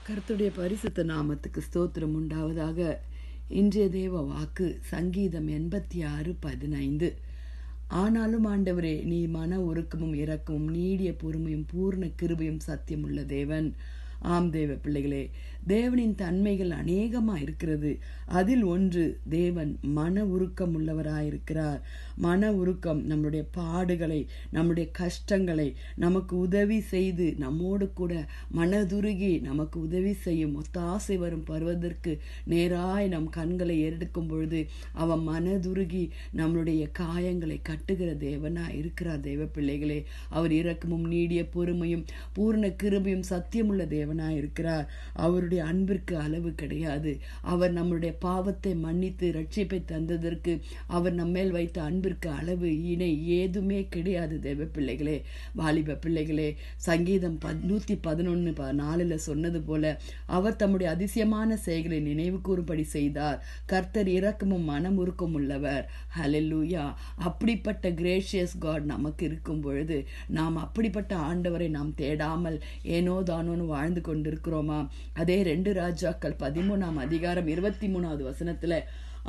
கர்த்தருடைய பரிசுத்த நாமத்துக்கு ஸ்தோத்திரம் உண்டாவதாக. இன்றைய தேவ வாக்கு சங்கீதம் 86:15. ஆனாலும் ஆண்டவரே, நீ மன உருக்கமும் இரக்கமும் நீடிய பொறுமையும் பூர்ண கிருபையும் சத்தியம் உள்ள தேவன். ஆம் தேவ பிள்ளைகளே, தேவனின் தன்மைகள் அநேகமாக இருக்கிறது. அதில் ஒன்று, தேவன் மன உருக்கம் உள்ளவராயிருக்கிறார். மன உருக்கம் நம்முடைய பாடுகளை, நம்முடைய கஷ்டங்களை நமக்கு உதவி செய்து, நம்மோடு கூட மனதுருகி நமக்கு உதவி செய்யும் ஒத்தாசை வரும் பருவதற்கு நேராய் நம் கண்களை எடுக்கும் பொழுது அவன் மனதுருகி நம்முடைய காயங்களை கட்டுகிற தேவனாய் இருக்கிறார். தேவ பிள்ளைகளே, அவர் இரக்கமும் நீடிய பொறுமையும் பூர்ண கிருபையும் சத்தியமுள்ள தேவனாய் இருக்கிறார். அவருடைய அன்பிற்கு அளவு கிடையாது. அவர் நம்முடைய பாவத்தை மன்னித்து ரட்சிப்பை தந்ததற்கு அவர் நம்மேல் வைத்த அன்பிற்கு அளவு இணை ஏதுமே கிடையாது. தேவ பிள்ளைகளே, வாலிப பிள்ளைகளே, சங்கீதம் 111:4 சொன்னது போல அவர் தம்முடைய அதிசயமான செயல்களை நினைவு கூறும்படி செய்தார். கர்த்தர் இரக்கமும் மனமுருக்கம் உள்ளவர். ஹல்லேலூயா. அப்படிப்பட்ட கிரேஷியஸ் காட் நமக்கு இருக்கும் பொழுது நாம் அப்படிப்பட்ட ஆண்டவரை நாம் தேடாமல் ஏனோ தானோன்னு வாழ்ந்து கொண்டிருக்கிறோமா? அதே 2 ராஜாக்கள் 13:23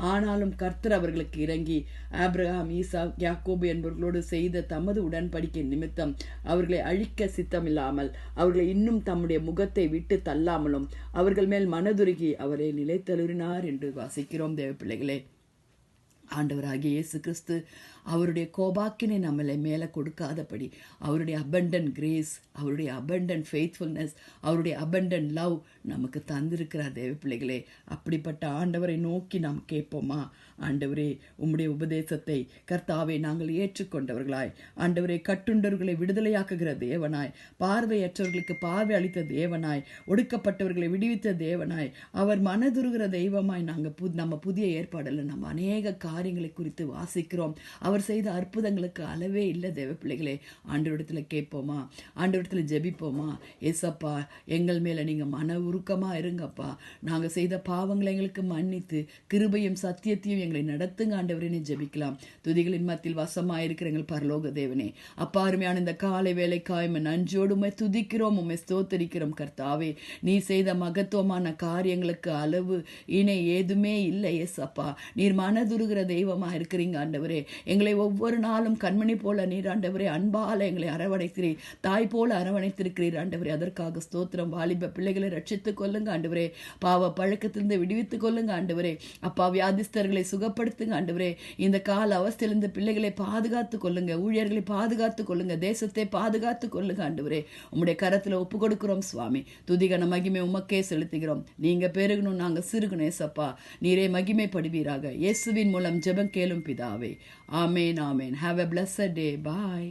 ஆனாலும் கர்த்தர் அவர்களுக்கு இறங்கி ஆபிரகாம், ஈசாக், யாக்கோபு என்பவர்களோடு செய்த தமது உடன்படிக்கை நிமித்தம் அவர்களை அழிக்க சித்தமில்லாமல் அவர்களை இன்னும் தம்முடைய முகத்தை விட்டு தள்ளாமலும் அவர்கள் மேல் மனதுருகி அவரை நிலைத்தழுறினார் என்று வாசிக்கிறோம். தேவ பிள்ளைகளே, ஆண்டவராகிய இயேசு கிறிஸ்து அவருடைய கோபாக்கினை நம்மளை மேலே கொடுக்காதபடி அவருடைய அபண்டன்ட் கிரேஸ், அவருடைய அபண்டன்ட் ஃபெய்த்ஃபுல்னஸ், அவருடைய அபண்டன்ட் லவ் நமக்கு தந்திருக்கிறார். தேவ பிள்ளைகளே, அப்படிப்பட்ட ஆண்டவரை நோக்கி நாம் கேட்போமா? ஆண்டவரே, உம்முடைய உபதேசத்தை கர்த்தாவே நாங்கள் ஏற்றுக்கொண்டவர்களாய், ஆண்டவரே, கட்டுண்டவர்களை விடுதலையாக்குகிற தேவனாய், பார்வையற்றவர்களுக்கு பார்வை அளித்த தேவனாய், ஒடுக்கப்பட்டவர்களை விடுவித்த தேவனாய், அவர் மனதுருகிற தெய்வமாய் நாங்கள் நம்ம புதிய ஏற்பாடில் நம்ம அநேக காரியங்களை குறித்து வாசிக்கிறோம். அவர் செய்த அற்புதங்களுக்கு அளவே இல்லை. தேவ பிள்ளைகளே, ஆண்டவரிடத்தில் கேட்போமா? ஆண்டவரிடத்தில் ஜெபிப்போமா? ஏசப்பா, எங்கள் மேலே நீங்கள் மன உருக்கமாக இருங்கப்பா. நாங்கள் செய்த பாவங்களை எங்களுக்கு மன்னித்து கிருபையும் சத்தியத்தையும் எங்களை நடத்துங்க ஆண்டவரே. ஜெபிக்கலாம். துதிகளின் மத்தியில் வசமாக இருக்கிற எங்கள் பரலோக தேவனே, அப்பா, அருமையான இந்த காலை வேலைக்காய் நஞ்சோடு உம்மை துதிக்கிறோம், உம்மை ஸ்தோத்தரிக்கிறோம். கர்த்தாவே, நீ செய்த மகத்துவமான காரியங்களுக்கு அளவு இணை ஏதுமே இல்லை. ஏசப்பா, நீர் மனதுருகிற தெய்வமாக இருக்கிறீங்க ஆண்டவரே. எங்களை ஒவ்வொரு நாளும் கண்மணி போல நீர் ஆண்டவரே அன்பால் எங்களை அரவணைக்கிறீர், தாய் போல அரவணைத்திருக்கிறீர் ஆண்டவரே. அதற்காக ஸ்தோத்திரம். வாலிப பிள்ளைகளை ரட்சித்துக் கொள்ளுங்க ஆண்டவரே. பாவ பழக்கத்திலிருந்து விடுவித்துக் கொள்ளுங்க ஆண்டவரே. அப்பா, வியாதிஸ்தர்களை சுகப்படுத்துங்க ஆண்டவரே. இந்த கால அவஸ்தையிலிருந்து பிள்ளைகளை பாதுகாத்து கொள்ளுங்க, ஊழியர்களை பாதுகாத்து கொள்ளுங்க, தேசத்தை பாதுகாத்து கொள்ளுங்க ஆண்டவரே. உம்முடைய கரத்தில் ஒப்பு கொடுக்கிறோம் சுவாமி. துதிகன மகிமை உமக்கே செலுத்துகிறோம். நீங்க பெருகணும், நாங்க சிறுகணும். ஏசப்பா, நீரே மகிமைப்படுவீராக. இயேசுவின் மூலம் ஜெபம் கேளும் பிதாவே. ஆமேன், ஆமேன். Have a blessed day. Bye.